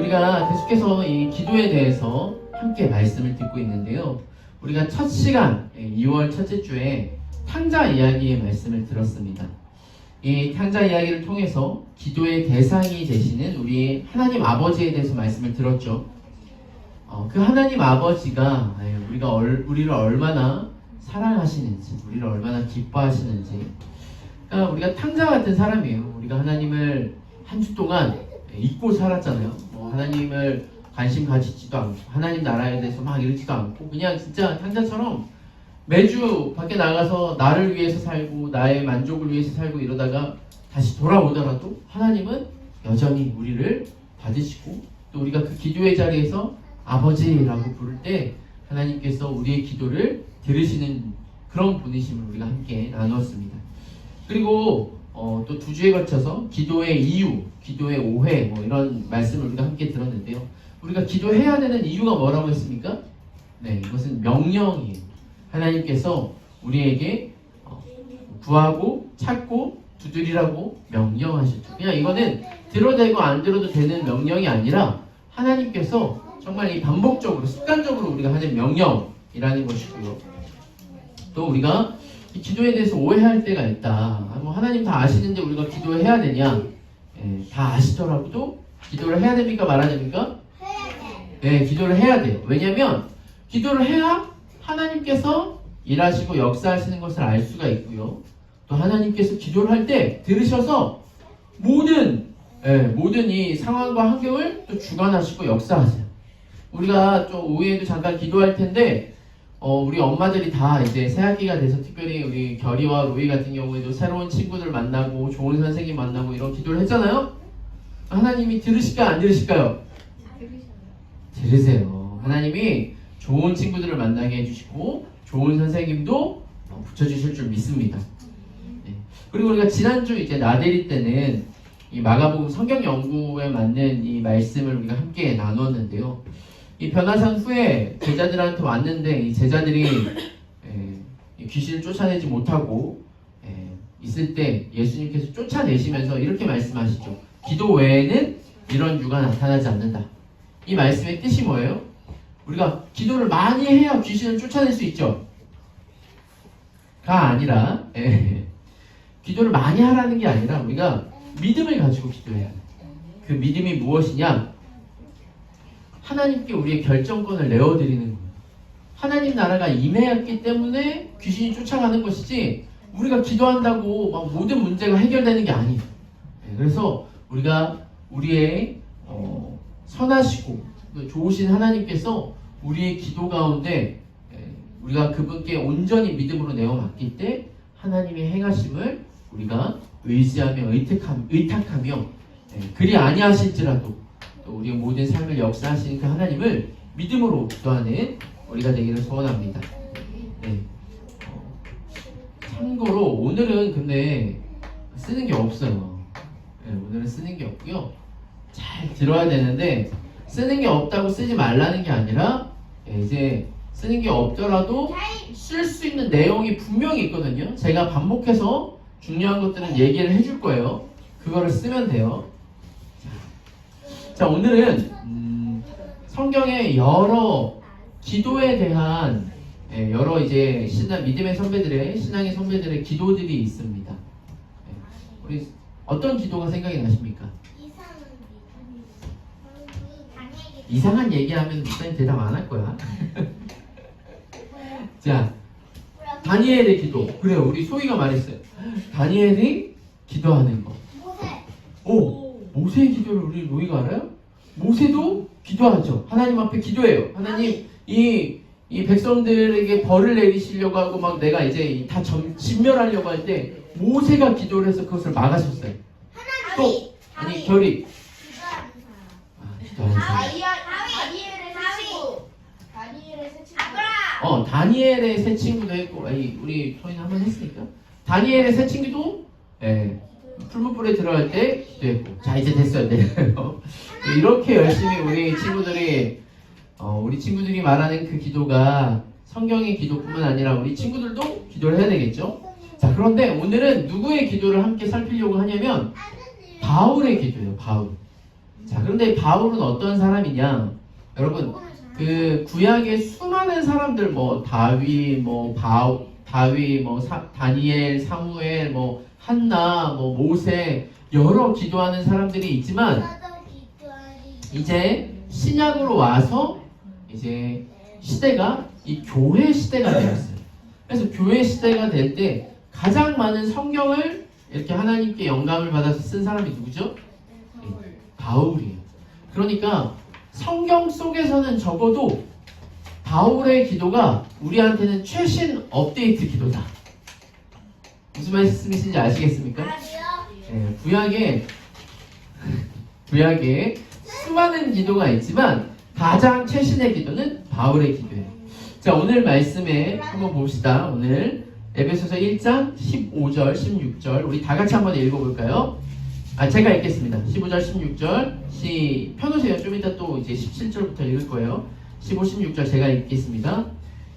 우리가 계속해서 이 기도에 대해서 함께 말씀을 듣고 있는데요. 우리가 첫 시간 2월 첫째 주에 탕자 이야기의 말씀을 들었습니다. 이 탕자 이야기를 통해서 기도의 대상이 되시는 우리 하나님 아버지에 대해서 말씀을 들었죠. 그 하나님 아버지가 우리를 얼마나 사랑하시는지, 우리를 얼마나 기뻐하시는지. 그러니까 우리가 탕자 같은 사람이에요. 우리가 하나님을 한 주 동안 잊고 살았잖아요. 하나님을 관심 가지지도 않고 하나님 나라에 대해서 막 이러지도 않고 그냥 진짜 탕자처럼 매주 밖에 나가서 나를 위해서 살고 나의 만족을 위해서 살고 이러다가 다시 돌아오더라도 하나님은 여전히 우리를 받으시고 또 우리가 그 기도의 자리에서 아버지라고 부를 때 하나님께서 우리의 기도를 들으시는 그런 분이심을 우리가 함께 나누었습니다. 그리고 또 2주에 걸쳐서 기도의 이유, 기도의 오해 이런 말씀을 우리가 함께 들었는데요. 우리가 기도해야 되는 이유가 뭐라고 했습니까? 네, 이것은 명령이에요. 하나님께서 우리에게 구하고 찾고 두드리라고 명령하셨죠. 그냥 이거는 들어도 되고 안 들어도 되는 명령이 아니라 하나님께서 정말 이 반복적으로 습관적으로 우리가 하는 명령이라는 것이고요. 또 우리가 이 기도에 대해서 오해할 때가 있다. 하나님 다 아시는데 우리가 기도해야 되냐? 다 아시더라도 기도를 해야 됩니까? 말아야 됩니까? 네, 기도를 해야 돼요. 왜냐하면 기도를 해야 하나님께서 일하시고 역사하시는 것을 알 수가 있고요. 또 하나님께서 기도를 할 때 들으셔서 모든 이 상황과 환경을 또 주관하시고 역사하세요. 우리가 좀 오후에도 잠깐 기도할 텐데 우리 엄마들이 다 이제 새학기가 돼서 특별히 우리 결이와 로이 같은 경우에도 새로운 친구들 만나고 좋은 선생님 만나고 이런 기도를 했잖아요. 하나님이 들으실까 안 들으실까요? 들으세요. 하나님이 좋은 친구들을 만나게 해주시고 좋은 선생님도 붙여주실 줄 믿습니다. 네. 그리고 우리가 지난주 이제 나들이 때는 이 마가복음 성경 연구에 맞는 이 말씀을 우리가 함께 나누었는데요. 이 변화산 후에 제자들한테 왔는데 이 제자들이 귀신을 쫓아내지 못하고 있을 때 예수님께서 쫓아내시면서 이렇게 말씀하시죠. 기도 외에는 이런 유가 나타나지 않는다. 이 말씀의 뜻이 뭐예요? 우리가 기도를 많이 해야 귀신을 쫓아낼 수 있죠. 가 아니라 기도를 많이 하라는 게 아니라 우리가 믿음을 가지고 기도해야 돼. 그 믿음이 무엇이냐? 하나님께 우리의 결정권을 내어드리는 거예요. 하나님 나라가 임해왔기 때문에 귀신이 쫓아가는 것이지 우리가 기도한다고 막 모든 문제가 해결되는 게 아니에요. 그래서 우리가 우리의 선하시고 좋으신 하나님께서 우리의 기도 가운데 우리가 그분께 온전히 믿음으로 내어 맡길 때 하나님의 행하심을 우리가 의지하며 의탁하며 그리 아니하실지라도 또 우리의 모든 삶을 역사하시는 그 하나님을 믿음으로 기도하는 우리가 되기를 소원합니다. 네. 참고로 오늘은 근데 쓰는 게 없어요. 오늘은 쓰는 게 없고요. 잘 들어야 되는데 쓰는 게 없다고 쓰지 말라는 게 아니라 이제 쓰는 게 없더라도 쓸 수 있는 내용이 분명히 있거든요. 제가 반복해서 중요한 것들은 얘기를 해줄 거예요. 그거를 쓰면 돼요. 자, 오늘은 성경의 여러 기도에 대한 여러 이제 믿음의 선배들의 신앙의 선배들의 기도들이 있습니다. 우리 어떤 기도가 생각이 나십니까? 이상한 얘기하면 목사님 대답 안 할 거야. 자, 다니엘의 기도. 그래요, 우리 소희가 말했어요. 다니엘이 기도하는 거. 모세의 기도를 우리 로이가 알아요? 모세도 기도하죠. 하나님 앞에 기도해요. 하나님 이 백성들에게 벌을 내리시려고 하고 막 내가 이제 다 진멸하려고 할 때 모세가 기도를 해서 그것을 막으셨어요. 또 아니 결이 기도하는 사람. 다니엘의 새 친구도 했고 우리 토이는 한번 했으니까 다니엘의 새 친구도 풀무불에 들어갈 때 기도했고 자 이제 됐어요. 이렇게 열심히 우리 친구들이 말하는 그 기도가 성경의 기도뿐만 아니라 우리 친구들도 기도를 해야 되겠죠. 자, 그런데 오늘은 누구의 기도를 함께 살피려고 하냐면 바울의 기도예요. 바울. 자, 그런데 바울은 어떤 사람이냐? 여러분, 그 구약의 수많은 사람들 뭐 다윗, 다니엘, 사무엘, 뭐 한나, 뭐 모세 여러 기도하는 사람들이 있지만 이제 신약으로 와서 이제 시대가 이 교회 시대가 되었어요. 그래서 교회 시대가 될 때 가장 많은 성경을 이렇게 하나님께 영감을 받아서 쓴 사람이 누구죠? 바울이에요. 그러니까 성경 속에서는 적어도 바울의 기도가 우리한테는 최신 업데이트 기도다. 무슨 말씀이신지 아시겠습니까? 네, 구약에 수많은 기도가 있지만 가장 최신의 기도는 바울의 기도예요. 자, 오늘 말씀에 한번 봅시다. 오늘 에베소서 1장 15절, 16절 우리 다 같이 한번 읽어볼까요? 제가 읽겠습니다. 15절, 16절 펴놓으세요. 좀 이따 또 이제 17절부터 읽을 거예요. 15, 16절 제가 읽겠습니다.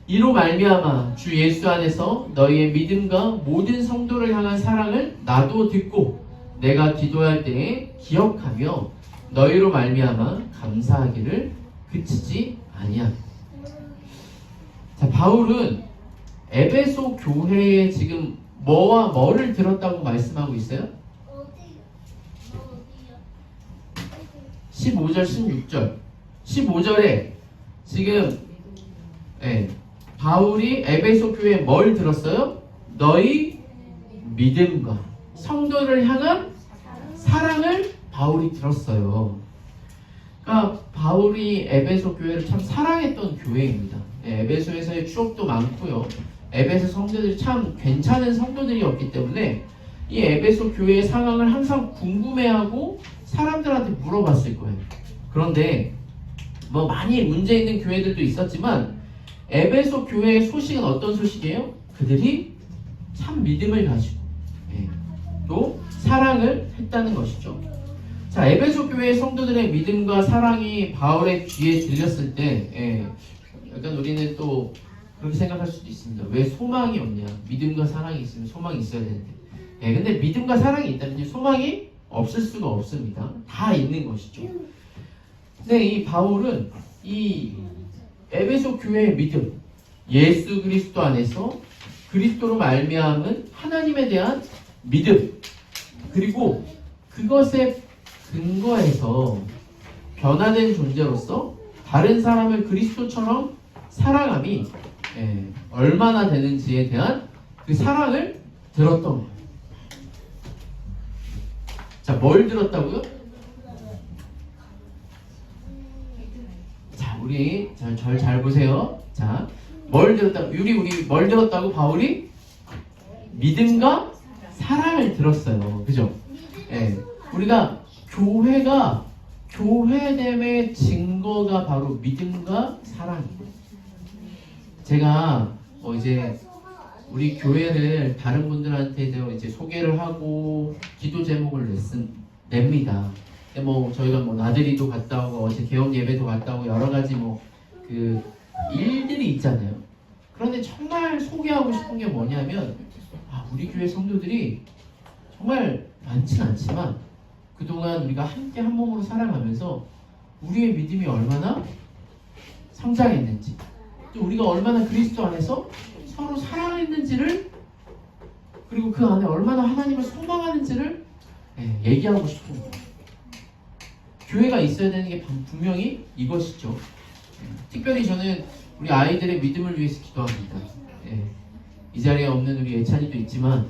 이로 말미암아 주 예수 안에서 너희의 믿음과 모든 성도를 향한 사랑을 나도 듣고 내가 기도할 때에 기억하며 너희로 말미암아 감사하기를 그치지 아니야. 자, 바울은 에베소 교회에 지금 뭐와 뭐를 들었다고 말씀하고 있어요? 15절, 16절. 15절에 지금 바울이 에베소 교회에 뭘 들었어요? 너희 믿음과 성도를 향한 사랑을 바울이 들었어요. 그러니까 바울이 에베소 교회를 참 사랑했던 교회입니다. 에베소에서의 추억도 많고요. 에베소 성도들이 참 괜찮은 성도들이었기 때문에 이 에베소 교회의 상황을 항상 궁금해하고 사람들한테 물어봤을 거예요. 그런데 뭐 많이 문제 있는 교회들도 있었지만 에베소 교회의 소식은 어떤 소식이에요? 그들이 참 믿음을 가지고 또 사랑을 했다는 것이죠. 자, 에베소 교회의 성도들의 믿음과 사랑이 바울의 귀에 들렸을 때 약간 우리는 또 그렇게 생각할 수도 있습니다. 왜 소망이 없냐? 믿음과 사랑이 있으면 소망이 있어야 되는데. 근데 믿음과 사랑이 있다면 소망이 없을 수가 없습니다. 다 있는 것이죠. 근데 이 바울은 이 에베소 교회의 믿음, 예수 그리스도 안에서 그리스도로 말미암은 하나님에 대한 믿음, 그리고 그것에 근거해서 변화된 존재로서 다른 사람을 그리스도처럼 사랑함이 얼마나 되는지에 대한 그 사랑을 들었던 거예요. 자, 뭘 들었다고요? 자, 우리 절 잘 보세요. 자, 뭘 들었다고? 우리 뭘 들었다고? 바울이 믿음과 사랑을 들었어요. 그죠? 우리가 교회됨의 증거가 바로 믿음과 사랑이에요. 제가 이제 우리 교회를 다른 분들한테 이제 소개를 하고 기도 제목을 냅니다. 근데 저희가 나들이도 갔다 오고 어제 개업 예배도 갔다 오고 여러 가지 그 일들이 있잖아요. 그런데 정말 소개하고 싶은 게 뭐냐면 우리 교회 성도들이 정말 많진 않지만 그동안 우리가 함께 한 몸으로 살아가면서 우리의 믿음이 얼마나 성장했는지 또 우리가 얼마나 그리스도 안에서 서로 사랑했는지를 그리고 그 안에 얼마나 하나님을 소망하는지를 얘기하고 싶습니다. 교회가 있어야 되는 게 분명히 이것이죠. 특별히 저는 우리 아이들의 믿음을 위해서 기도합니다. 이 자리에 없는 우리 예찬이도 있지만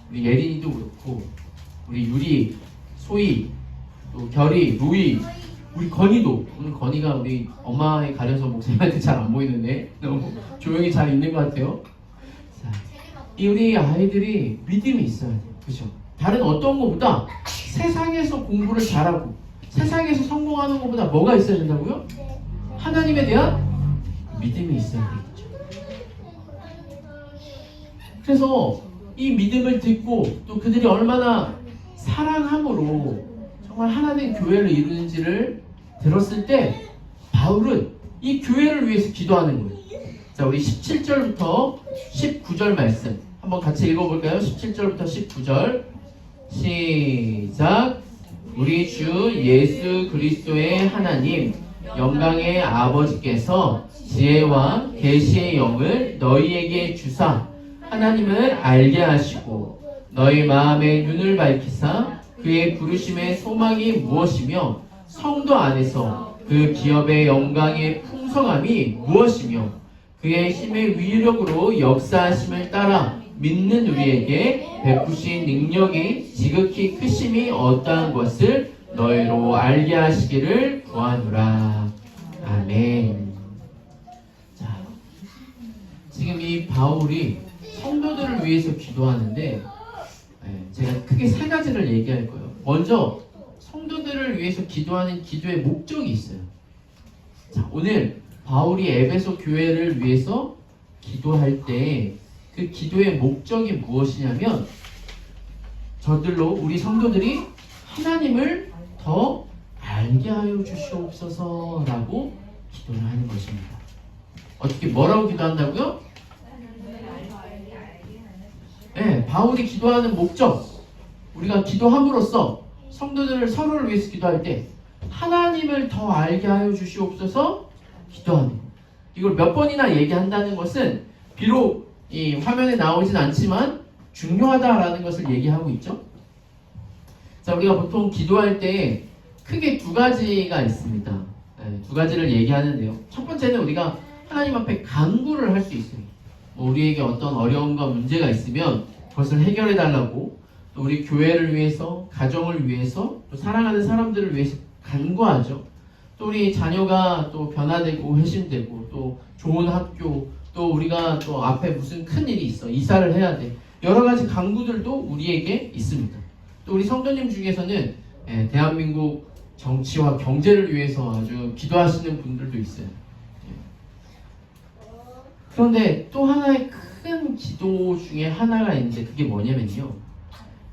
우리 예린이도 그렇고 우리 유리, 소희, 또 결이, 루이, 우리 건이도 오늘 건이가 우리 엄마에 가려서 목사님한테 잘 안 보이는데 너무 조용히 잘 있는 것 같아요. 자, 우리 아이들이 믿음이 있어야 돼요. 그죠? 다른 어떤 것보다 세상에서 공부를 잘하고 세상에서 성공하는 것보다 뭐가 있어야 된다고요? 하나님에 대한 믿음이 있어야 되겠죠. 그래서 이 믿음을 듣고 또 그들이 얼마나 사랑함으로 정말 하나님 교회를 이루는지를 들었을 때 바울은 이 교회를 위해서 기도하는 거예요. 자, 우리 17절부터 19절 말씀 한번 같이 읽어볼까요? 17절부터 19절 시작. 우리 주 예수 그리스도의 하나님 영광의 아버지께서 지혜와 계시의 영을 너희에게 주사 하나님을 알게 하시고 너희 마음의 눈을 밝히사 그의 부르심의 소망이 무엇이며 성도 안에서 그 기업의 영광의 풍성함이 무엇이며 그의 힘의 위력으로 역사하심을 따라 믿는 우리에게 베푸신 능력이 지극히 크심이 어떠한 것을 너희로 알게 하시기를 구하노라. 아멘. 자, 지금 이 바울이 성도들을 위해서 기도하는데 제가 크게 세 가지를 얘기할 거예요. 먼저 성도들을 위해서 기도하는 기도의 목적이 있어요. 자, 오늘 바울이 에베소 교회를 위해서 기도할 때 그 기도의 목적이 무엇이냐면 저들로 우리 성도들이 하나님을 더 알게 하여 주시옵소서 라고 기도를 하는 것입니다. 어떻게 뭐라고 기도한다고요? 네, 바울이 기도하는 목적, 우리가 기도함으로써 성도들을 서로를 위해서 기도할 때 하나님을 더 알게 하여 주시옵소서 기도하는 것. 이걸 몇 번이나 얘기한다는 것은 비록 이 화면에 나오진 않지만 중요하다라는 것을 얘기하고 있죠. 자, 우리가 보통 기도할 때 크게 두 가지가 있습니다. 네, 두 가지를 얘기하는데요. 첫 번째는 우리가 하나님 앞에 간구를 할 수 있어요. 우리에게 어떤 어려움과 문제가 있으면 그것을 해결해 달라고, 또 우리 교회를 위해서, 가정을 위해서, 또 사랑하는 사람들을 위해서 간구하죠. 또 우리 자녀가 또 변화되고 회심되고 또 좋은 학교, 또 우리가 또 앞에 무슨 큰 일이 있어, 이사를 해야 돼, 여러 가지 간구들도 우리에게 있습니다. 또 우리 성도님 중에서는 대한민국 정치와 경제를 위해서 아주 기도하시는 분들도 있어요. 그런데 또 하나의 큰 기도 중에 하나가 있는데 그게 뭐냐면요,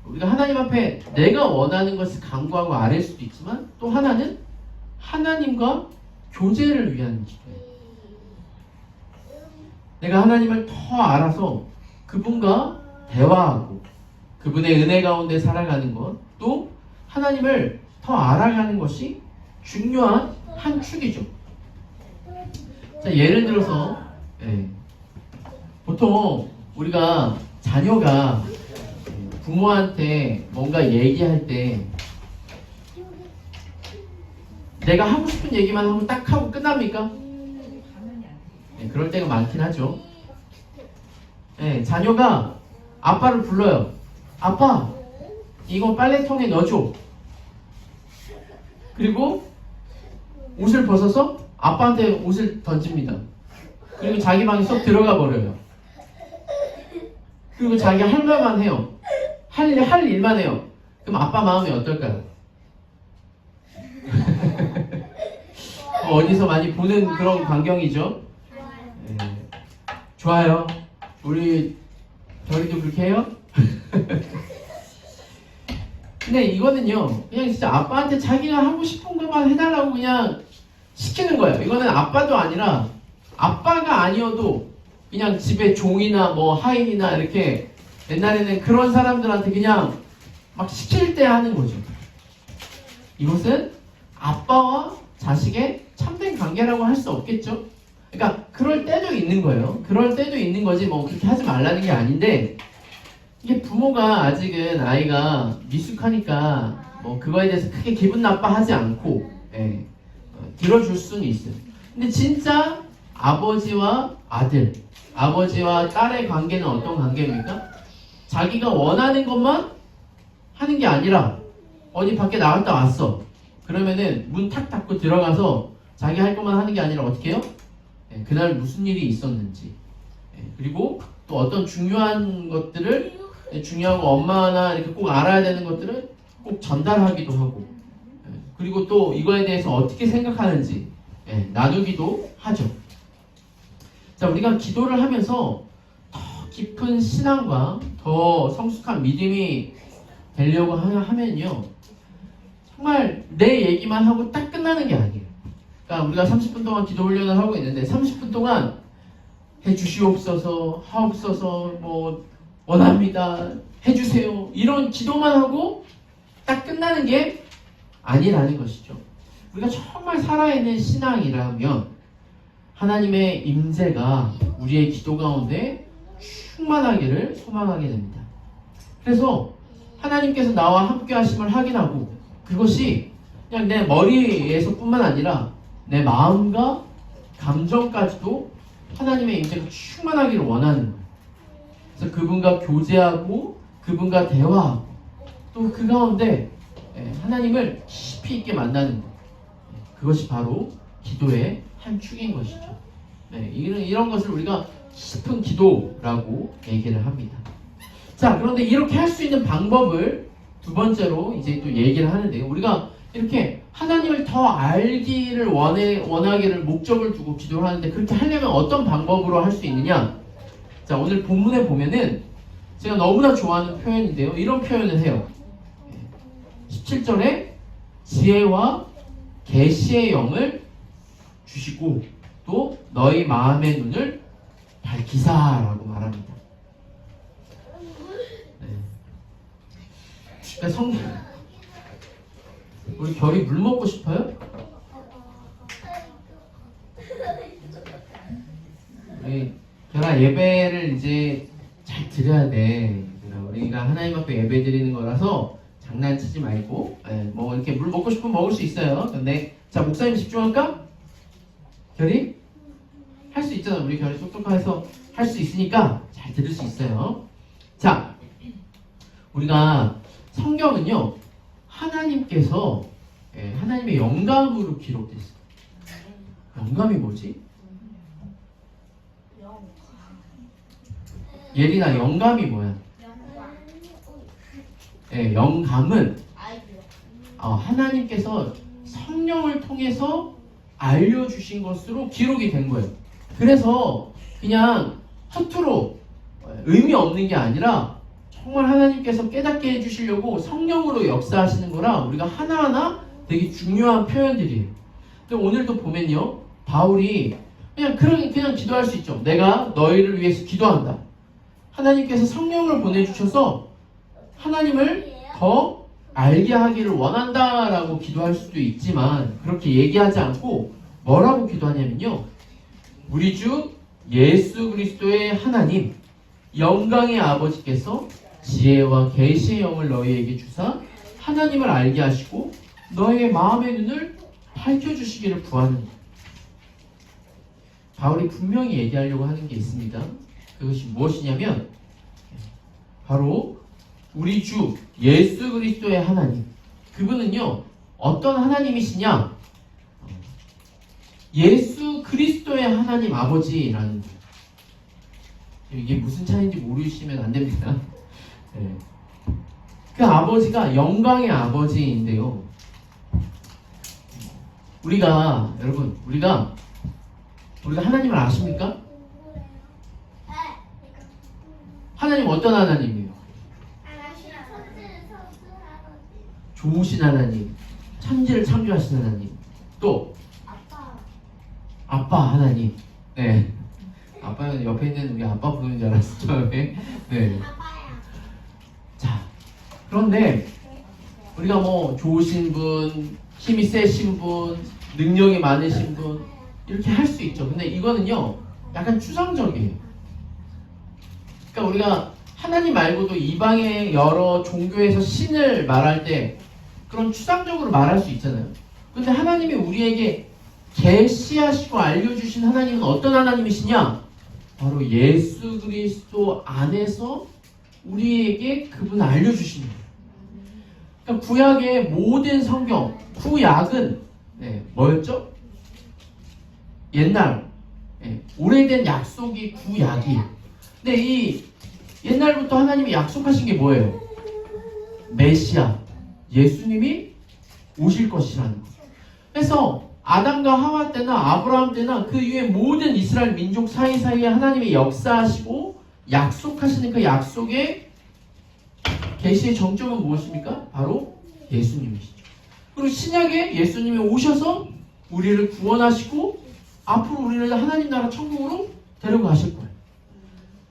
우리가 하나님 앞에 내가 원하는 것을 간구하고 아뢰일 수도 있지만 또 하나는 하나님과 교제를 위한 기도예요. 내가 하나님을 더 알아서 그분과 대화하고 그분의 은혜 가운데 살아가는 것, 또 하나님을 더 알아가는 것이 중요한 한 축이죠. 자, 예를 들어서 보통 우리가 자녀가 부모한테 뭔가 얘기할 때 내가 하고 싶은 얘기만 하고 딱 하고 끝납니까? 그럴 때가 많긴 하죠. 자녀가 아빠를 불러요. 아빠, 이거 빨래통에 넣어줘. 그리고 옷을 벗어서 아빠한테 옷을 던집니다. 그리고 자기 방에 쏙 들어가 버려요. 그리고 자기 할 말만 해요. 할 일만 해요. 그럼 아빠 마음이 어떨까요? 어디서 많이 보는 그런 광경이죠. 좋아요. 우리 저희도 그렇게 해요? 근데 이거는요, 그냥 진짜 아빠한테 자기가 하고 싶은 것만 해달라고 그냥 시키는 거예요. 이거는 아빠도 아니라, 아빠가 아니어도 그냥 집에 종이나 뭐 하인이나 이렇게 옛날에는 그런 사람들한테 그냥 막 시킬 때 하는 거죠. 이것은 아빠와 자식의 참된 관계라고 할 수 없겠죠. 그러니까 그럴 때도 있는 거예요. 그럴 때도 있는 거지 뭐 그렇게 하지 말라는 게 아닌데, 이게 부모가 아직은 아이가 미숙하니까 뭐 그거에 대해서 크게 기분 나빠하지 않고 들어줄 수는 있어요. 근데 진짜 아버지와 아들, 아버지와 딸의 관계는 어떤 관계입니까? 자기가 원하는 것만 하는 게 아니라 어디 밖에 나갔다 왔어. 그러면은 문 탁 닫고 들어가서 자기 할 것만 하는 게 아니라 어떻게 해요? 그날 무슨 일이 있었는지, 그리고 또 어떤 중요한 것들을, 중요하고 엄마나 이렇게 꼭 알아야 되는 것들을 꼭 전달하기도 하고, 그리고 또 이거에 대해서 어떻게 생각하는지 나누기도 하죠. 자, 우리가 기도를 하면서 더 깊은 신앙과 더 성숙한 믿음이 되려고 하면요, 정말 내 얘기만 하고 딱 끝나는 게 아니에요. 그러니까 우리가 30분 동안 기도 훈련을 하고 있는데 30분 동안 해주시옵소서, 하옵소서, 뭐 원합니다, 해주세요, 이런 기도만 하고 딱 끝나는 게 아니라는 것이죠. 우리가 정말 살아있는 신앙이라면 하나님의 임재가 우리의 기도 가운데 충만하기를 소망하게 됩니다. 그래서 하나님께서 나와 함께 하심을 확인하고 그것이 그냥 내 머리에서 뿐만 아니라 내 마음과 감정까지도 하나님의 임재가 충만하기를 원하는 거예요. 그래서 그분과 교제하고 그분과 대화하고 또 그 가운데 하나님을 깊이 있게 만나는 것, 그것이 바로 기도의 한 축인 것이죠. 이런 것을 우리가 깊은 기도라고 얘기를 합니다. 자, 그런데 이렇게 할 수 있는 방법을 두 번째로 이제 또 얘기를 하는데요. 우리가 이렇게 하나님을 더 알기를 원하기를 목적을 두고 기도를 하는데 그렇게 하려면 어떤 방법으로 할 수 있느냐? 자, 오늘 본문에 보면은 제가 너무나 좋아하는 표현인데요. 이런 표현을 해요. 17절에 지혜와 계시의 영을 주시고 또 너희 마음의 눈을 밝히사라고 말합니다. 그러니까 우리 결이 물 먹고 싶어요? 우리 결아 예배를 이제 잘 드려야 돼. 우리가 하나님 앞에 예배 드리는 거라서 장난치지 말고 뭐 이렇게 물 먹고 싶으면 먹을 수 있어요. 근데 자, 목사님 집중할까? 결이? 할 수 있잖아. 우리 결이 똑똑해서 할 수 있으니까 잘 들을 수 있어요. 자, 우리가 성경은요 하나님께서 하나님의 영감으로 기록됐어요. 영감이 뭐지? 예린아, 영감이 뭐야? 영감은 하나님께서 성령을 통해서 알려주신 것으로 기록이 된 거예요. 그래서 그냥 허투루 의미 없는 게 아니라 정말 하나님께서 깨닫게 해주시려고 성령으로 역사하시는 거라 우리가 하나하나 되게 중요한 표현들이에요. 근데 오늘도 보면요, 바울이 그냥 기도할 수 있죠. 내가 너희를 위해서 기도한다. 하나님께서 성령을 보내주셔서 하나님을 더 알게 하기를 원한다라고 기도할 수도 있지만 그렇게 얘기하지 않고 뭐라고 기도하냐면요, 우리 주 예수 그리스도의 하나님 영광의 아버지께서 지혜와 계시의 영을 너희에게 주사 하나님을 알게 하시고 너희의 마음의 눈을 밝혀주시기를 구하는, 바울이 분명히 얘기하려고 하는 게 있습니다. 그것이 무엇이냐면 바로 우리 주 예수 그리스도의 하나님, 그분은요 어떤 하나님이시냐? 예수 그리스도의 하나님 아버지라는, 이게 무슨 차이인지 모르시면 안 됩니다. 그 아버지가 영광의 아버지인데요, 여러분 우리가 하나님을 아십니까? 하나님 어떤 하나님이에요? 좋으신 하나님, 천지를 창조하신 하나님, 또 아빠 하나님. 네, 아빠는 옆에 있는 우리 아빠 부르는 줄 알았어 처음에. 네. 자, 그런데 우리가 뭐 좋으신 분, 힘이 세신 분, 능력이 많으신 분 이렇게 할 수 있죠. 근데 이거는요 약간 추상적이에요. 그러니까 우리가 하나님 말고도 이방의 여러 종교에서 신을 말할 때 그런 추상적으로 말할 수 있잖아요. 근데 하나님이 우리에게 계시하시고 알려주신 하나님은 어떤 하나님이시냐? 바로 예수 그리스도 안에서 우리에게 그분을 알려주신 거예요. 그러니까 구약의 모든 성경, 구약은 뭐였죠? 옛날, 오래된 약속이 구약이에요. 근데 이 옛날부터 하나님이 약속하신 게 뭐예요? 메시아, 예수님이 오실 것이라는 거예요. 그래서 아담과 하와 때나 아브라함 때나 그 이후에 모든 이스라엘 민족 사이사이에 하나님이 역사하시고 약속하시는 그 약속의 계시의 정점은 무엇입니까? 바로 예수님이시죠. 그리고 신약에 예수님이 오셔서 우리를 구원하시고 앞으로 우리를 하나님 나라 천국으로 데려가실 거예요.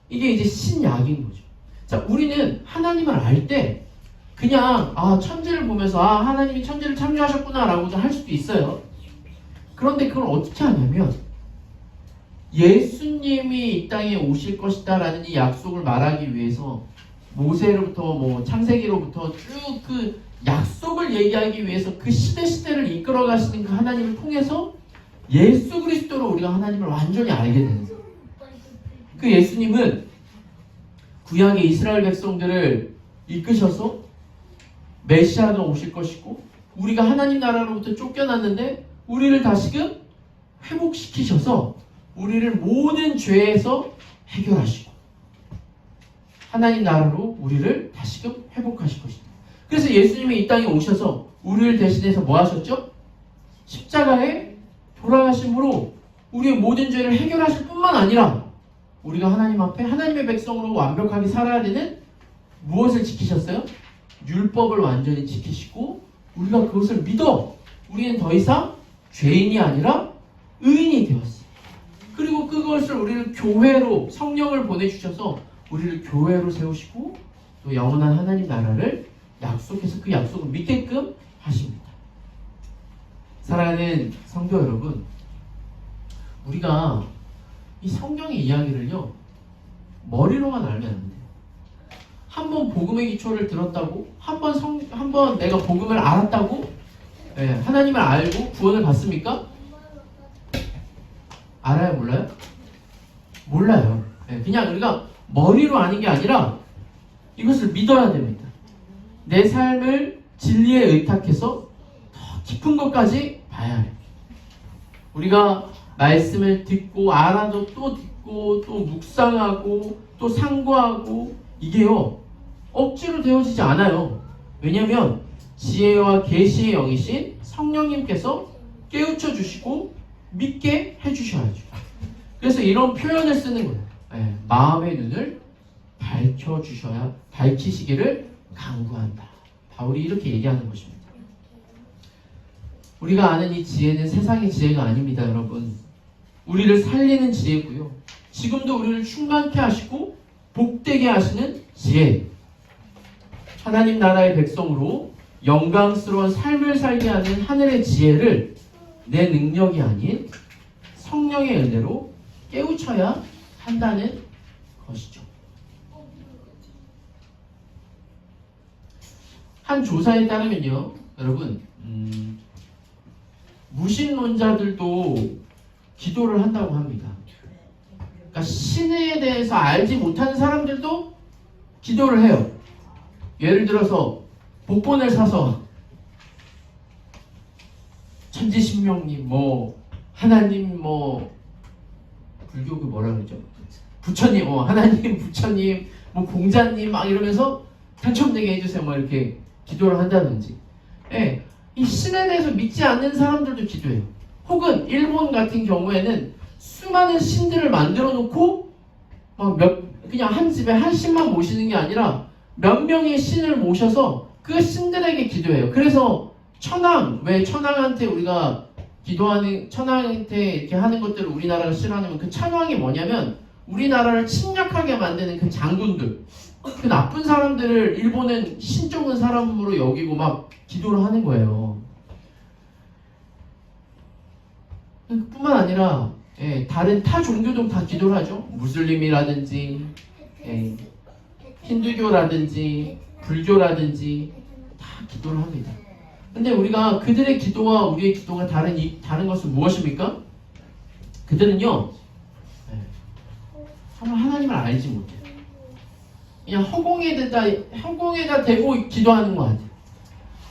이게 이제 신약인 거죠. 자, 우리는 하나님을 알 때 그냥 천지를 보면서 하나님이 천지를 창조하셨구나 라고도 할 수도 있어요. 그런데 그걸 어떻게 하냐면 예수님이 이 땅에 오실 것이다 라는 이 약속을 말하기 위해서 모세로부터 창세기로부터 쭉 그 약속을 얘기하기 위해서 그 시대를 이끌어 가시는 그 하나님을 통해서 예수 그리스도로 우리가 하나님을 완전히 알게 되는 거예요. 그 예수님은 구약의 이스라엘 백성들을 이끄셔서 메시아가 오실 것이고 우리가 하나님 나라로부터 쫓겨났는데 우리를 다시금 회복시키셔서 우리를 모든 죄에서 해결하시고 하나님 나라로 우리를 다시금 회복하실 것입니다. 그래서 예수님이 이 땅에 오셔서 우리를 대신해서 뭐 하셨죠? 십자가에 돌아가심으로 우리의 모든 죄를 해결하실 뿐만 아니라 우리가 하나님 앞에 하나님의 백성으로 완벽하게 살아야 되는 무엇을 지키셨어요? 율법을 완전히 지키시고 우리가 그것을 믿어 우리는 더 이상 죄인이 아니라 의인이 되었어요. 그리고 그것을 우리를 교회로 성령을 보내주셔서 우리를 교회로 세우시고 또 영원한 하나님 나라를 약속해서 그 약속을 믿게끔 하십니다. 사랑하는 성도 여러분, 우리가 이 성경의 이야기를요 머리로만 알면 안 돼요. 한번 복음의 기초를 들었다고 한번 내가 복음을 알았다고 하나님을 알고 구원을 받습니까? 알아요? 몰라요? 몰라요. 그냥 우리가 머리로 아는 게 아니라 이것을 믿어야 됩니다. 내 삶을 진리에 의탁해서 더 깊은 것까지 봐야 해요. 우리가 말씀을 듣고 알아도 또 듣고 또 묵상하고 또 상고하고 이게요 억지로 되어지지 않아요. 왜냐하면 지혜와 계시의 영이신 성령님께서 깨우쳐 주시고 믿게 해주셔야죠. 그래서 이런 표현을 쓰는 거예요. 마음의 눈을 밝히시기를 간구한다. 바울이 이렇게 얘기하는 것입니다. 우리가 아는 이 지혜는 세상의 지혜가 아닙니다, 여러분. 우리를 살리는 지혜고요. 지금도 우리를 충만케 하시고 복되게 하시는 지혜. 하나님 나라의 백성으로 영광스러운 삶을 살게 하는 하늘의 지혜를 내 능력이 아닌 성령의 은혜로 깨우쳐야 한다는 것이죠. 한 조사에 따르면요, 여러분, 무신론자들도 기도를 한다고 합니다. 그러니까 신에 대해서 알지 못하는 사람들도 기도를 해요. 예를 들어서 복본을 사서 천지신명님, 하나님, 불교 그 뭐라 그러죠? 부처님, 하나님, 부처님, 공자님 막 이러면서 당첨되게 해주세요. 이렇게 기도를 한다든지. 이 신에 대해서 믿지 않는 사람들도 기도해요. 혹은 일본 같은 경우에는 수많은 신들을 만들어 놓고 그냥 한 집에 한 신만 모시는 게 아니라 몇 명의 신을 모셔서 그 신들에게 기도해요. 그래서 왜 천황한테 우리가 기도하는, 천황한테 이렇게 하는 것들을 우리나라가 싫어하냐면 그 천황이 뭐냐면 우리나라를 침략하게 만드는 그 장군들, 그 나쁜 사람들을 일본은 신적인 사람으로 여기고 막 기도를 하는 거예요. 뿐만 아니라 다른 타 종교도 다 기도를 하죠. 무슬림이라든지 힌두교라든지 불교라든지 다 기도를 합니다. 근데 우리가 그들의 기도와 우리의 기도가 다른 것은 무엇입니까? 그들은요 정말 하나님을 알지 못해요. 그냥 허공에다 대고 기도하는 것 같아요.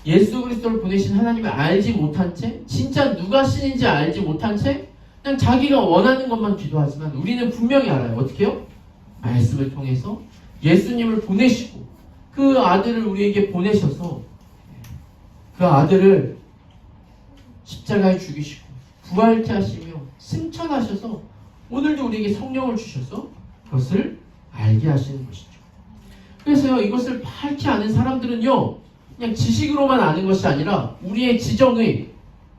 예수 그리스도를 보내신 하나님을 알지 못한 채, 진짜 누가 신인지 알지 못한 채 그냥 자기가 원하는 것만 기도하지만 우리는 분명히 알아요. 어떻게 해요? 말씀을 통해서 예수님을 보내시고 그 아들을 우리에게 보내셔서 그 아들을 십자가에 죽이시고 부활케 하시며 승천하셔서 오늘도 우리에게 성령을 주셔서 그것을 알게 하시는 것이죠. 그래서요, 이것을 밝히 아는 사람들은요, 그냥 지식으로만 아는 것이 아니라 우리의 지정의,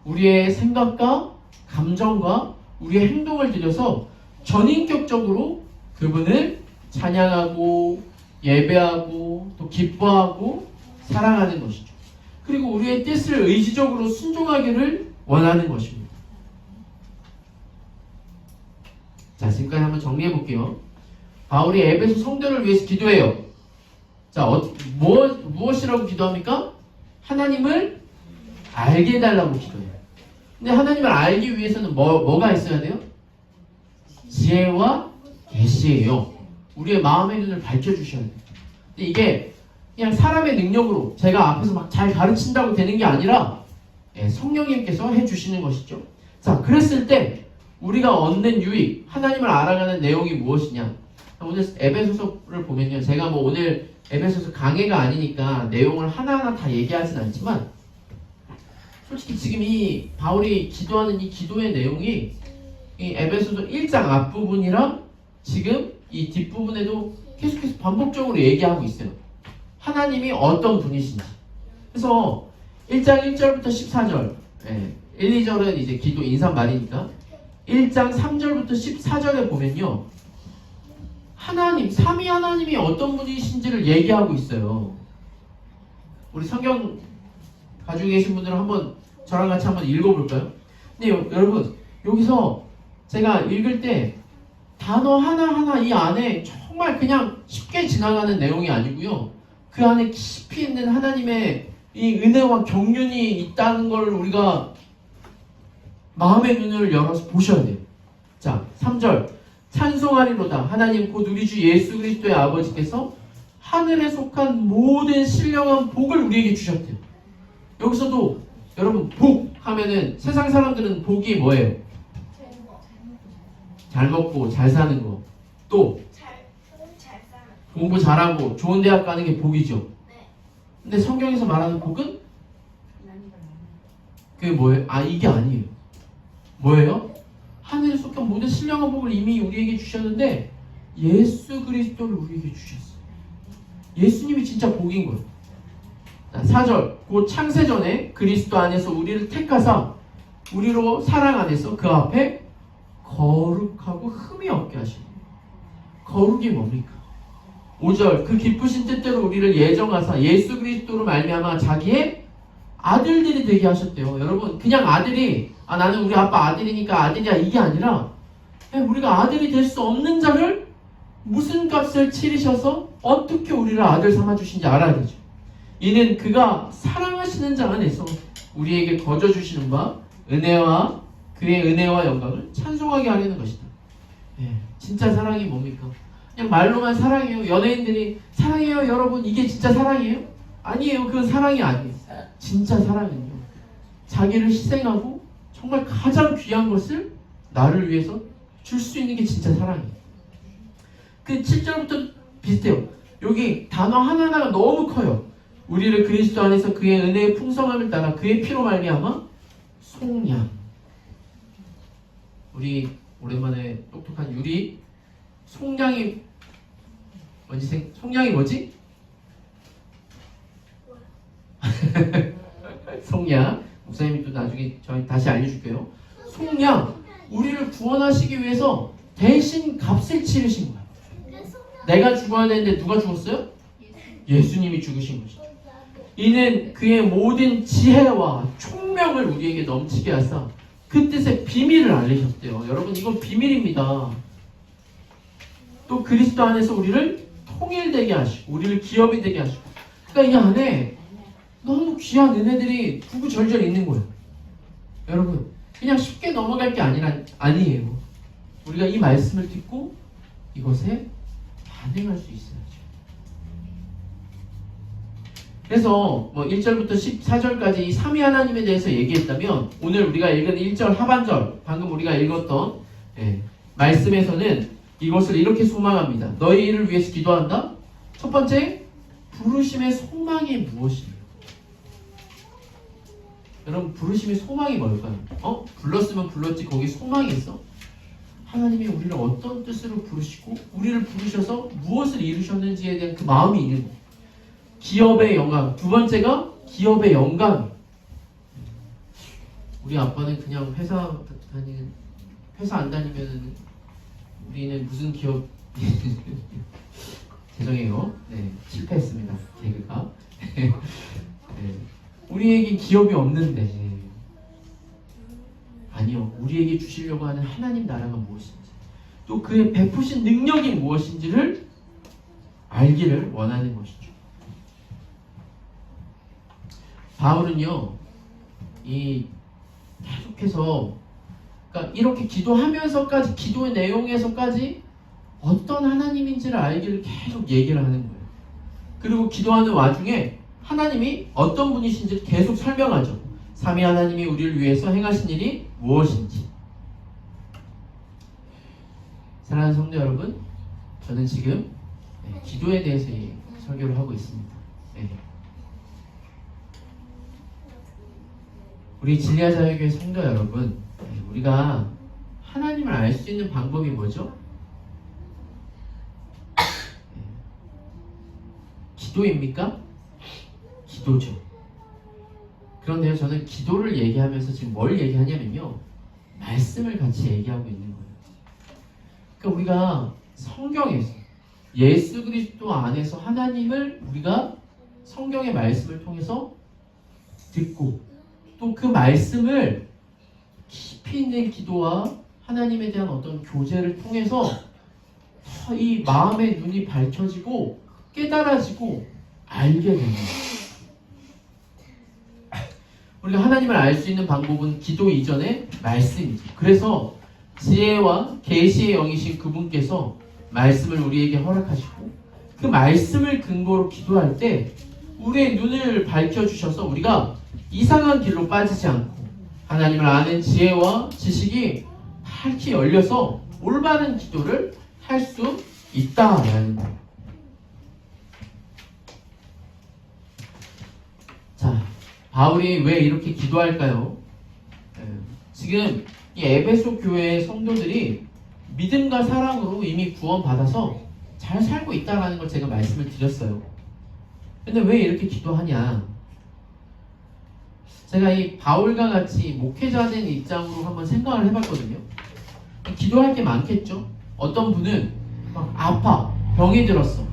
우리의 생각과 감정과 우리의 행동을 들여서 전인격적으로 그분을 찬양하고 예배하고 또 기뻐하고 사랑하는 것이죠. 그리고 우리의 뜻을 의지적으로 순종하기를 원하는 것입니다. 자, 지금까지 한번 정리해 볼게요. 바울이 에베소 성도를 위해서 기도해요. 자, 무엇이라고 기도합니까? 하나님을 알게 해달라고 기도해요. 근데 하나님을 알기 위해서는 뭐가 있어야 돼요? 지혜와 계시예요. 우리의 마음의 눈을 밝혀주셔야 돼요. 근데 이게 그냥 사람의 능력으로 제가 앞에서 막 잘 가르친다고 되는 게 아니라 성령님께서 해주시는 것이죠. 자, 그랬을 때 우리가 얻는 유익, 하나님을 알아가는 내용이 무엇이냐? 오늘 에베소서를 보면요, 제가 오늘 에베소서 강해가 아니니까 내용을 하나하나 다 얘기하진 않지만, 솔직히 지금 이 바울이 기도하는 이 기도의 내용이 이 에베소서 1장 앞부분이랑 지금 이 뒷부분에도 계속해서 반복적으로 얘기하고 있어요. 하나님이 어떤 분이신지. 그래서 1장 1절부터 14절, 1, 2절은 이제 기도 인사말이니까 1장 3절부터 14절에 보면요, 하나님, 삼위 하나님이 어떤 분이신지를 얘기하고 있어요. 우리 성경 가지고 계신 분들은 한번 저랑 같이 한번 읽어볼까요? 근데 여러분, 여기서 제가 읽을 때 단어 하나하나 이 안에 정말 그냥 쉽게 지나가는 내용이 아니고요, 그 안에 깊이 있는 하나님의 이 은혜와 경륜이 있다는 걸 우리가 마음의 눈을 열어서 보셔야 돼요. 자, 3절. 찬송하리로다. 하나님 곧 우리 주 예수 그리스도의 아버지께서 하늘에 속한 모든 신령한 복을 우리에게 주셨대요. 여기서도 여러분, 복 하면은 세상 사람들은 복이 뭐예요? 잘 먹고 잘 사는 거. 또 공부 잘하고 좋은 대학 가는 게 복이죠. 근데 성경에서 말하는 복은 그게 뭐예요? 이게 아니에요. 뭐예요? 하늘에 속한 모든 신령한 복을 이미 우리에게 주셨는데 예수 그리스도를 우리에게 주셨어요. 예수님이 진짜 복인 거예요. 4절. 곧 창세전에 그리스도 안에서 우리를 택하사 우리로 사랑 안에서 그 앞에 거룩하고 흠이 없게 하시고. 거룩이 뭡니까? 5절. 그 기쁘신 뜻대로 우리를 예정하사 예수 그리스도로 말미암아 자기의 아들들이 되게 하셨대요. 여러분, 그냥 아들이 나는 우리 아빠 아들이니까 아들이야, 이게 아니라 우리가 아들이 될 수 없는 자를 무슨 값을 치르셔서 어떻게 우리를 아들 삼아주신지 알아야 되죠. 이는 그가 사랑하시는 자 안에서 우리에게 거저주시는 바 은혜와 그의 은혜와 영광을 찬송하게 하려는 것이다. 진짜 사랑이 뭡니까? 그냥 말로만 사랑해요. 연예인들이 사랑해요 여러분, 이게 진짜 사랑이에요? 아니에요. 그건 사랑이 아니에요. 진짜 사랑은요, 자기를 희생하고 정말 가장 귀한 것을 나를 위해서 줄 수 있는 게 진짜 사랑이에요. 그 7절부터 비슷해요. 여기 단어 하나하나가 너무 커요. 우리를 그리스도 안에서 그의 은혜의 풍성함을 따라 그의 피로 말미암아 속량. 우리 오랜만에 똑똑한 유리, 속량이 뭔지 속량이 뭐지? 속량. 목사님이 또 나중에 저희 다시 알려줄게요. 속량. 우리를 구원하시기 위해서 대신 값을 치르신 거야. 내가 죽어야 되는데 누가 죽었어요? 예수님이 죽으신 것이죠. 이는 그의 모든 지혜와 총명을 우리에게 넘치게 하사 그 뜻의 비밀을 알리셨대요. 여러분, 이건 비밀입니다. 또 그리스도 안에서 우리를 통일되게 하시고 우리를 기업이 되게 하시고, 그러니까 이 안에 너무 귀한 은혜들이 구구절절 있는 거예요. 여러분, 그냥 쉽게 넘어갈 게 아니에요. 우리가 이 말씀을 듣고 이것에 반응할 수 있어야죠. 그래서 1절부터 14절까지 이 삼위 하나님에 대해서 얘기했다면, 오늘 우리가 읽은 1절 하반절, 방금 우리가 읽었던 말씀에서는 이것을 이렇게 소망합니다. 너희를 위해서 기도한다. 첫 번째, 부르심의 소망이 무엇입니까? 여러분, 부르심의 소망이 뭘까요? 불렀으면 불렀지 거기 소망이 있어? 하나님이 우리를 어떤 뜻으로 부르시고 우리를 부르셔서 무엇을 이루셨는지에 대한 그 마음이 있는 거예요. 기업의 영광. 두 번째가 기업의 영광. 우리 아빠는 그냥 회사 안 다니면 우리는 무슨 기업 죄송해요. 네, 실패했습니다. 개그가. 네, 우리에게 기업이 없는데 아니요. 우리에게 주시려고 하는 하나님 나라가 무엇인지 또 그의 베푸신 능력이 무엇인지를 알기를 원하는 것이죠. 바울은요, 계속해서 그러니까 이렇게 기도하면서까지 기도의 내용에서까지 어떤 하나님인지를 알기를 계속 얘기를 하는 거예요. 그리고 기도하는 와중에 하나님이 어떤 분이신지 계속 설명하죠. 삼위 하나님이 우리를 위해서 행하신 일이 무엇인지. 사랑하는 성도 여러분, 저는 지금 기도에 대해서 설교를 하고 있습니다. 우리 진리아자유교회 성도 여러분, 우리가 하나님을 알 수 있는 방법이 뭐죠? 기도입니까? 기도죠. 그런데요, 저는 기도를 얘기하면서 지금 뭘 얘기하냐면요, 말씀을 같이 얘기하고 있는 거예요. 그러니까 우리가 성경에서 예수 그리스도 안에서 하나님을 우리가 성경의 말씀을 통해서 듣고 또 그 말씀을 깊이 있는 기도와 하나님에 대한 어떤 교제를 통해서 이 마음의 눈이 밝혀지고 깨달아지고 알게 됩니다. 우리가 하나님을 알 수 있는 방법은 기도 이전의 말씀이죠. 그래서 지혜와 계시의 영이신 그분께서 말씀을 우리에게 허락하시고 그 말씀을 근거로 기도할 때 우리의 눈을 밝혀주셔서 우리가 이상한 길로 빠지지 않고 하나님을 아는 지혜와 지식이 밝히 열려서 올바른 기도를 할 수 있다라는 거예요. 자, 바울이 왜 이렇게 기도할까요? 지금 이 에베소 교회의 성도들이 믿음과 사랑으로 이미 구원받아서 잘 살고 있다는 걸 제가 말씀을 드렸어요. 근데 왜 이렇게 기도하냐? 제가 이 바울과 같이 목회자된 입장으로 한번 생각을 해봤거든요. 기도할 게 많겠죠? 어떤 분은 막 아파, 병이 들었어.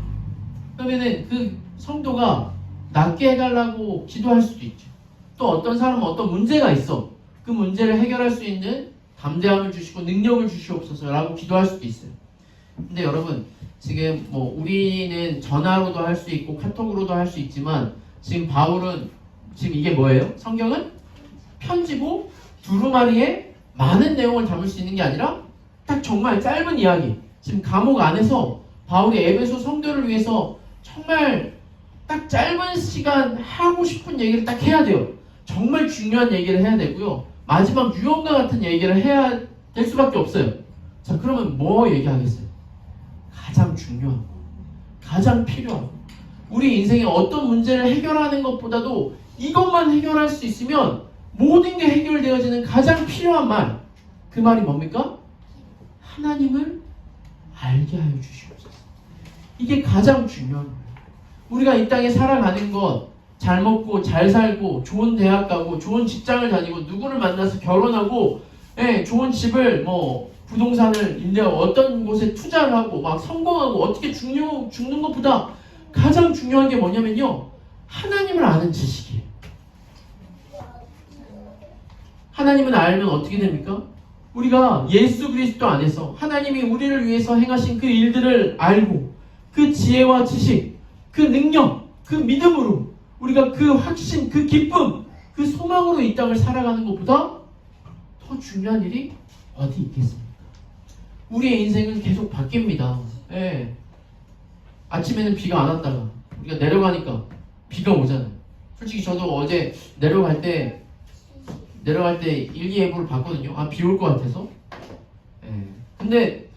그러면은 그 성도가 낫게 해달라고 기도할 수도 있죠. 또 어떤 사람은 어떤 문제가 있어. 그 문제를 해결할 수 있는 담대함을 주시고 능력을 주시옵소서라고 기도할 수도 있어요. 근데 여러분, 지금 뭐 우리는 전화로도 할 수 있고 카톡으로도 할 수 있지만 지금 바울은 지금 이게 뭐예요? 성경은 편지고 두루마리에 많은 내용을 담을 수 있는 게 아니라 딱 정말 짧은 이야기. 지금 감옥 안에서 바울이 에베소 성도를 위해서 정말 딱 짧은 시간 하고 싶은 얘기를 딱 해야 돼요. 정말 중요한 얘기를 해야 되고요. 마지막 유언과 같은 얘기를 해야 될 수밖에 없어요. 자, 그러면 뭐 얘기하겠어요? 가장 중요한 거, 가장 필요한 거. 우리 인생에 어떤 문제를 해결하는 것보다도 이것만 해결할 수 있으면 모든 게 해결되어지는 가장 필요한 말. 그 말이 뭡니까? 하나님을 알게 하여 주시옵소서. 이게 가장 중요한 거예요. 우리가 이 땅에 살아가는 것, 잘 먹고 잘 살고 좋은 대학 가고 좋은 직장을 다니고 누구를 만나서 결혼하고 좋은 집을 뭐 부동산을 임대하고 어떤 곳에 투자를 하고 막 성공하고 어떻게 죽는 것보다 가장 중요한 게 뭐냐면요, 하나님을 아는 지식이에요. 하나님을 알면 어떻게 됩니까? 우리가 예수 그리스도 안에서 하나님이 우리를 위해서 행하신 그 일들을 알고 그 지혜와 지식, 그 능력, 그 믿음으로 우리가 그 확신, 그 기쁨, 그 소망으로 이 땅을 살아가는 것보다 더 중요한 일이 어디 있겠습니까? 우리의 인생은 계속 바뀝니다. 아침에는 비가 안 왔다가 우리가 내려가니까 비가 오잖아요. 솔직히 저도 어제 내려갈 때 일기예보를 봤거든요. 비 올 것 같아서. 근데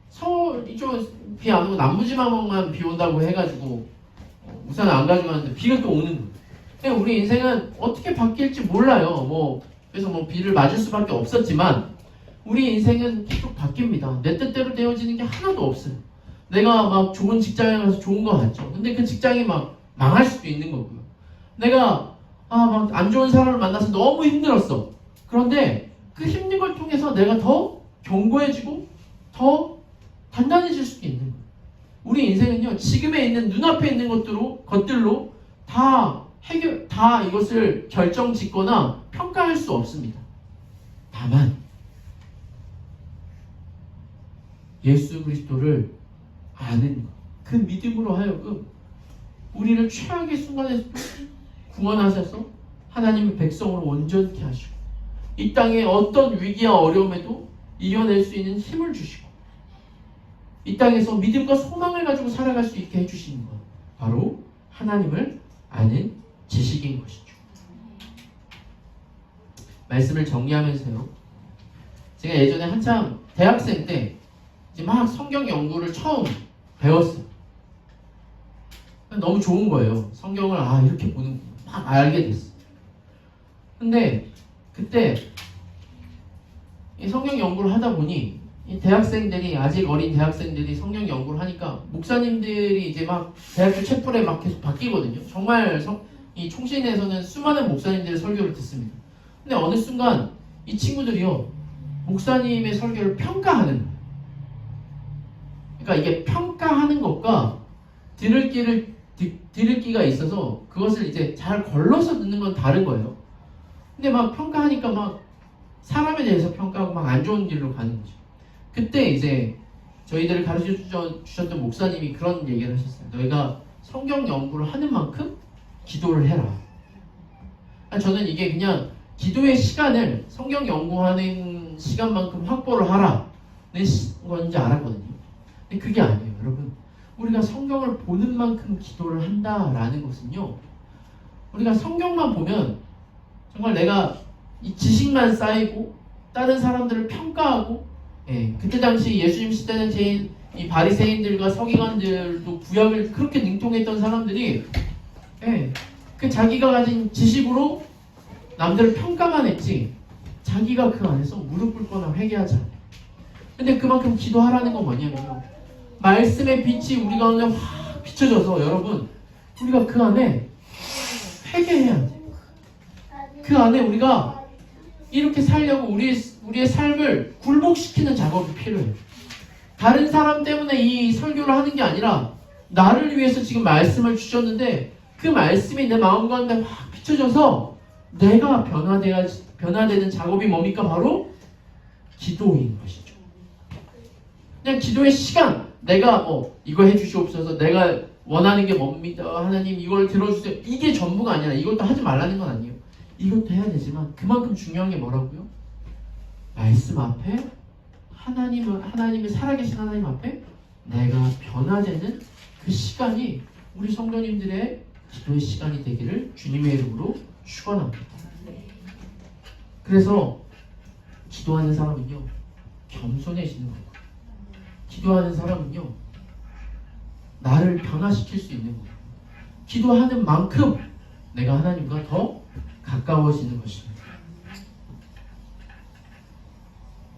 서울 이쪽은 비 안 오고 남부지방만 비 온다고 해가지고 우산을 안 가져갔는데 비가 또 오는 거예요. 그냥 우리 인생은 어떻게 바뀔지 몰라요. 그래서 비를 맞을 수밖에 없었지만 우리 인생은 계속 바뀝니다. 내 뜻대로 되어지는 게 하나도 없어요. 내가 막 좋은 직장에 가서 좋은 거 같죠. 근데 그 직장이 막 망할 수도 있는 거고요. 내가 막 안 좋은 사람을 만나서 너무 힘들었어. 그런데 그 힘든 걸 통해서 내가 더 견고해지고 더 단단해질 수도 있는 거예요. 우리 인생은요, 지금에 있는 눈앞에 있는 것들로 다 이것을 결정짓거나 평가할 수 없습니다. 다만 예수 그리스도를 아는 것, 그 믿음으로 하여금 우리를 최악의 순간에서 구원하셔서 하나님의 백성으로 온전케 하시고 이 땅의 어떤 위기와 어려움에도 이겨낼 수 있는 힘을 주시고 이 땅에서 믿음과 소망을 가지고 살아갈 수 있게 해주시는 것, 바로 하나님을 아는 지식인 것이죠. 말씀을 정리하면서요, 제가 예전에 한참 대학생 때 이제 막 성경 연구를 처음 배웠어요. 너무 좋은 거예요. 성경을 이렇게 보는 거 막 알게 됐어요. 근데 그때 이 성경 연구를 하다 보니 이 대학생들이, 아직 어린 대학생들이 성경 연구를 하니까 목사님들이 이제 막 대학교 채플에 막 계속 바뀌거든요. 정말 이 총신에서는 수많은 목사님들의 설교를 듣습니다. 근데 어느 순간 이 친구들이요, 목사님의 설교를 평가하는 거예요. 그러니까 이게 평가하는 것과 들을 기가 있어서 그것을 이제 잘 걸러서 듣는 건 다른 거예요. 근데 막 평가하니까 막 사람에 대해서 평가하고 막 안 좋은 길로 가는 거죠. 그때 이제 저희들을 가르쳐 주셨던 목사님이 그런 얘기를 하셨어요. 너희가 성경 연구를 하는 만큼 기도를 해라. 저는 이게 그냥 기도의 시간을 성경 연구하는 시간만큼 확보를 하라는 건지 알았거든요. 근데 그게 아니에요, 여러분. 우리가 성경을 보는 만큼 기도를 한다라는 것은요, 우리가 성경만 보면 정말 내가 이 지식만 쌓이고 다른 사람들을 평가하고, 그때 당시 예수님 시대는 이 바리새인들과 서기관들도 구약을 그렇게 능통했던 사람들이 그 자기가 가진 지식으로 남들을 평가만 했지 자기가 그 안에서 무릎 꿇거나 회개하지 않아요. 근데 그만큼 기도하라는 건 뭐냐면요, 말씀의 빛이 우리 가운데 확 비춰져서 여러분, 우리가 그 안에 회개해야 돼요. 그 안에 우리가 이렇게 살려고 우리의 삶을 굴복시키는 작업이 필요해요. 다른 사람 때문에 이 설교를 하는 게 아니라 나를 위해서 지금 말씀을 주셨는데 그 말씀이 내 마음 가운데 확 비춰져서 내가 변화되는 작업이 뭡니까? 바로 기도인 것이죠. 그냥 기도의 시간, 내가 이거 해주시옵소서, 내가 원하는 게 뭡니다, 하나님 이걸 들어주세요, 이게 전부가 아니라, 이것도 하지 말라는 건 아니에요. 이것도 해야 되지만 그만큼 중요한 게 뭐라고요? 말씀 앞에 하나님의 살아계신 하나님 앞에 내가 변화되는 그 시간이 우리 성도님들의 기도의 시간이 되기를 주님의 이름으로 축원합니다. 그래서 기도하는 사람은요, 겸손해지는 거예요. 기도하는 사람은요, 나를 변화시킬 수 있는 거예요. 기도하는 만큼 내가 하나님과 더 가까워지는 것입니다.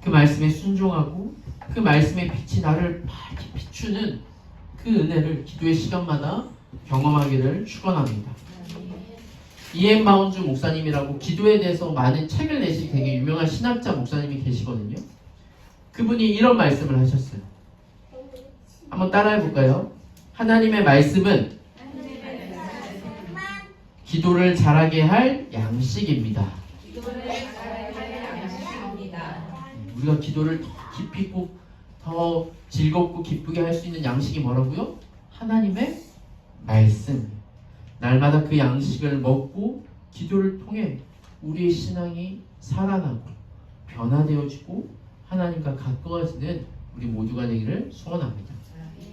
그 말씀에 순종하고 그 말씀의 빛이 나를 밝게 비추는 그 은혜를 기도의 시간마다 경험하기를 축원합니다. 이엠 바운즈 목사님이라고 기도에 대해서 많은 책을 내신 되게 유명한 신학자 목사님이 계시거든요. 그분이 이런 말씀을 하셨어요. 한번 따라해 볼까요? 하나님의 말씀은 기도를 잘하게 할 양식입니다. 우리가 기도를 더 깊이고 더 즐겁고 기쁘게 할 수 있는 양식이 뭐라고요? 하나님의 말씀. 날마다 그 양식을 먹고 기도를 통해 우리의 신앙이 살아나고 변화되어지고 하나님과 가까워지는 우리 모두가 되기를 소원합니다.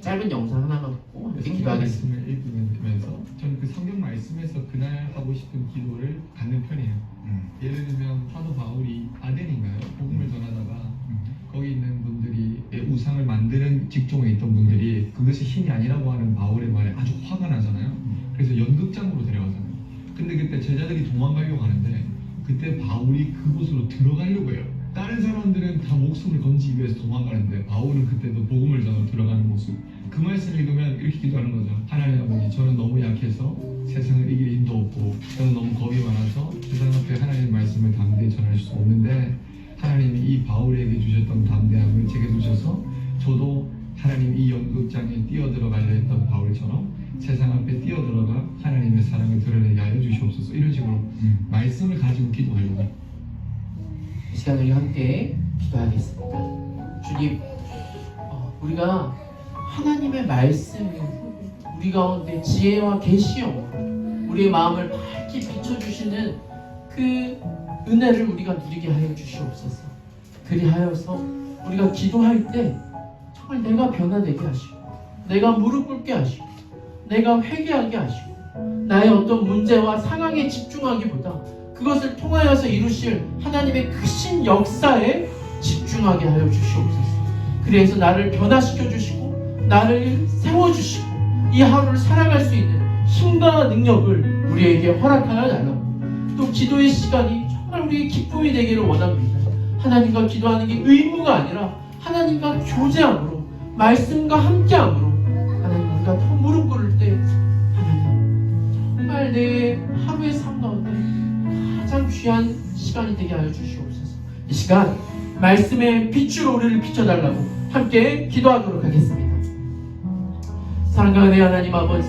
짧은 영상 하나만 보고 이렇게 기도하겠습니다. 말씀을 읽으면서 저는 그 성경 말씀에서 그날 하고 싶은 기도를 갖는 편이에요. 예를 들면 사도 바울이 아덴인가요? 복음을 전하다가 거기 있는 분들이 우상을 만드는 직종에 있던 분들이 그것이 신이 아니라고 하는 바울의 말에 아주 화가 나잖아요. 그래서 연극장으로 데려가잖아요. 근데 그때 제자들이 도망가려고 하는데 그때 바울이 그곳으로 들어가려고 해요. 다른 사람들은 다 목숨을 건지기 위해서 도망가는데 바울은 그때도 복음을 전하러 들어가는 모습. 그 말씀 읽으면 이렇게 기도하는 거죠. 하나님 아버지, 저는 너무 약해서 세상을 이길 힘도 없고 저는 너무 겁이 많아서 세상 앞에 하나님의 말씀을 담대히 전할 수 없는데 하나님이 이 바울에게 주셨던 담대함을 제게 주셔서 저도 하나님 이 연극장에 뛰어들어갈 것처럼 세상 앞에 뛰어들어가 하나님의 사랑을 드러내게 하여 주시옵소서. 이런 식으로 말씀을 가지고 기도하려고. 이 시간 우리 함께 기도하겠습니다. 주님, 우리가 하나님의 말씀, 우리 가운데 지혜와 계시요 우리의 마음을 밝게 비춰주시는 그 은혜를 우리가 누리게 하여 주시옵소서. 그리하여서 우리가 기도할 때 정말 내가 변화되게 하시고, 내가 무릎 꿇게 하시고, 내가 회개하게 하시고, 나의 어떤 문제와 상황에 집중하기보다 그것을 통하여서 이루실 하나님의 크신 역사에 집중하게 하여 주시옵소서. 그래서 나를 변화시켜 주시고 나를 세워주시고 이 하루를 살아갈 수 있는 힘과 능력을 우리에게 허락하여 달라고, 또 기도의 시간이 정말 우리의 기쁨이 되기를 원합니다. 하나님과 기도하는 게 의무가 아니라 하나님과 교제함으로, 말씀과 함께함으로 하나님, 우리가 더 무릎 꿇을 때 하나님 정말 내 하루의 삶 가운데 가장 귀한 시간이 되게 하여 주시옵소서. 이 시간 말씀의 빛으로 우리를 비춰달라고 함께 기도하도록 하겠습니다. 사랑과 은혜 하나님 아버지,